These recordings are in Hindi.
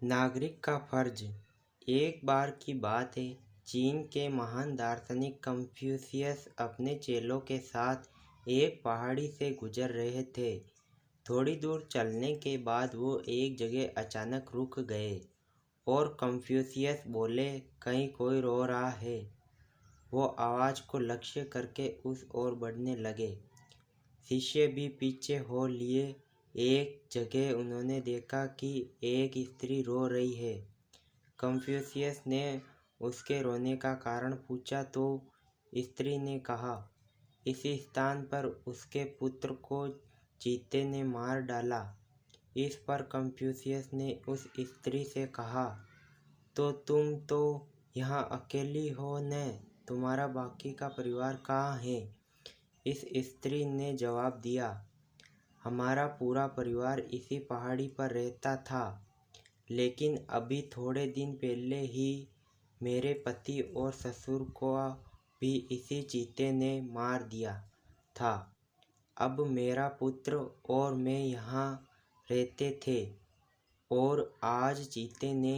नागरिक का फर्ज। एक बार की बात है, चीन के महान दार्शनिक कन्फ्यूशियस अपने चेलों के साथ एक पहाड़ी से गुजर रहे थे। थोड़ी दूर चलने के बाद वो एक जगह अचानक रुक गए और कन्फ्यूशियस बोले, कहीं कोई रो रहा है। वो आवाज़ को लक्ष्य करके उस ओर बढ़ने लगे। शिष्य भी पीछे हो लिए। एक जगह उन्होंने देखा कि एक स्त्री रो रही है। कन्फ्यूशियस ने उसके रोने का कारण पूछा तो स्त्री ने कहा, इस स्थान पर उसके पुत्र को चीते ने मार डाला। इस पर कन्फ्यूशियस ने उस स्त्री से कहा, तो तुम तो यहाँ अकेली हो न, तुम्हारा बाकी का परिवार कहाँ है? इस स्त्री ने जवाब दिया, हमारा पूरा परिवार इसी पहाड़ी पर रहता था, लेकिन अभी थोड़े दिन पहले ही मेरे पति और ससुर को भी इसी चीते ने मार दिया था। अब मेरा पुत्र और मैं यहाँ रहते थे और आज चीते ने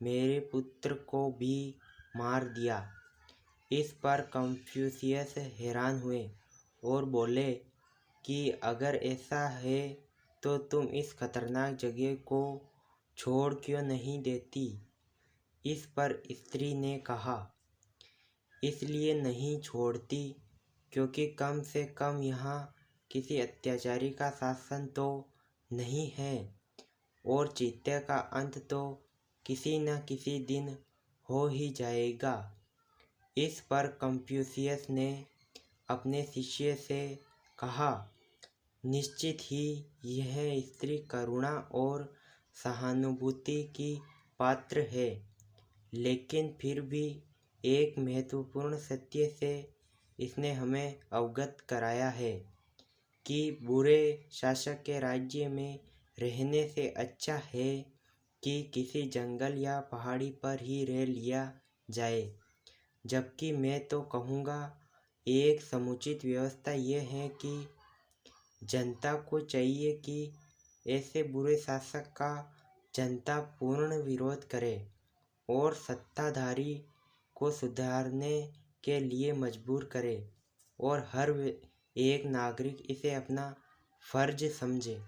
मेरे पुत्र को भी मार दिया। इस पर कन्फ्यूशियस हैरान हुए और बोले कि अगर ऐसा है तो तुम इस खतरनाक जगह को छोड़ क्यों नहीं देती? इस पर स्त्री ने कहा, इसलिए नहीं छोड़ती क्योंकि कम से कम यहाँ किसी अत्याचारी का शासन तो नहीं है और चीते का अंत तो किसी न किसी दिन हो ही जाएगा। इस पर कन्फ्यूशियस ने अपने शिष्य से कहा, निश्चित ही यह स्त्री करुणा और सहानुभूति की पात्र है, लेकिन फिर भी एक महत्वपूर्ण सत्य से इसने हमें अवगत कराया है कि बुरे शासक के राज्य में रहने से अच्छा है कि किसी जंगल या पहाड़ी पर ही रह लिया जाए। जबकि मैं तो कहूँगा, एक समुचित व्यवस्था यह है कि जनता को चाहिए कि ऐसे बुरे शासक का जनता पूर्ण विरोध करे और सत्ताधारी को सुधारने के लिए मजबूर करे और हर एक नागरिक इसे अपना फर्ज समझे।